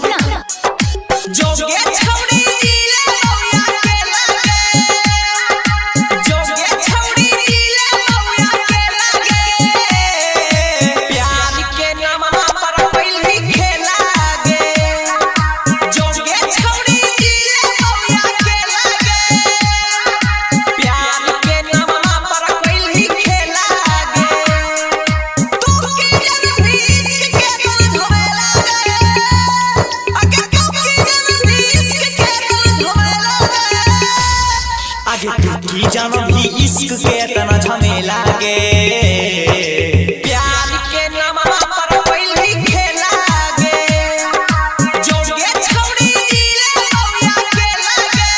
सपना जोगे छौड़ी दिले बौया के लागे, जोगे छौड़ी दिले बौया के लागे, प्यार के नामवा पर पहिली खेलागे, जोगे छौड़ी दिले बौया के लागे, प्यार के नामवा पर पहिली खेलागे, तू के जब भी इश्क के दर्द होवे लागे, अगर तू के जब भी इश्क के दर्द होवे लागे, आगे तू की जब भी इश्क के तना झमेला गे, प्यार के नामवा पर पहिली खेलागे, जोगे छौड़ी दिले बौया के लागे,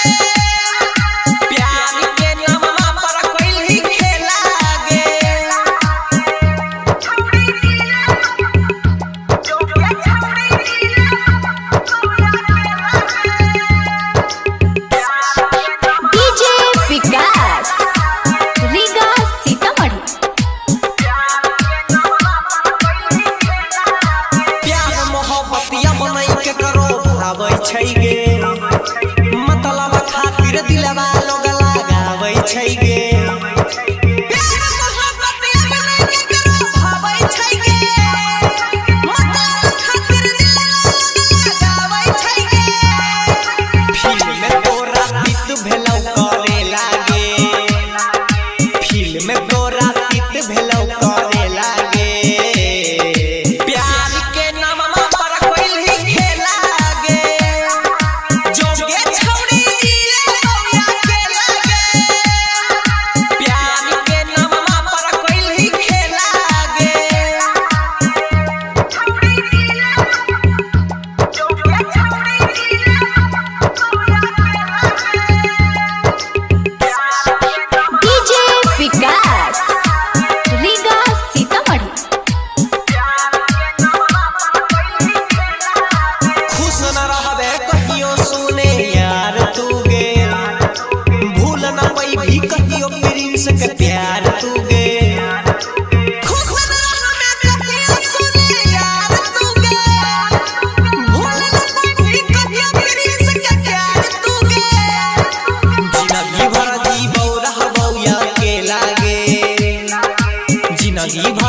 प्यार के नामवा पर पहिली खेलागे, छौड़ी दिले जोगे छौड़ी दिले बौया के लागे, डीजे विकास रीगा सीतामढ़ी प्यार मोहब्बत यमनई के करो भावै छै गे, मतलब खातिर दिलवा लोग लगावै छै गे, प्यार मोहब्बत यमनई के करो भावै छै गे, मतलब खातिर दिलवा लोग लगावै छै गे, फिल्म में तोरा तीत भेलौ करे लागे, फिल्म में तोरा तीत भेलौ करे लागे, प्यार के नामवा पर पहिली खेलागे, जोगे छौड़ी दिले बौया के लागे, प्यार के नामवा पर पहिली खेलागे, छौड़ी दिले जोगे छौड़ी दिले बौया के लागे, डीजे विकास रीगा सीतामढ़ी खुश न रहबे कहियो सुने यार तू गे, भूल न पैभी कहियो प्रिंस के प्यार तू गे, खुश न रहबे कहियो सुने यार तू गे, भूल न पैभी कहियो प्रिंस के प्यार तू गे, जिंदगी भर जीबौ रहबौ या के लागे, जिंदगी भर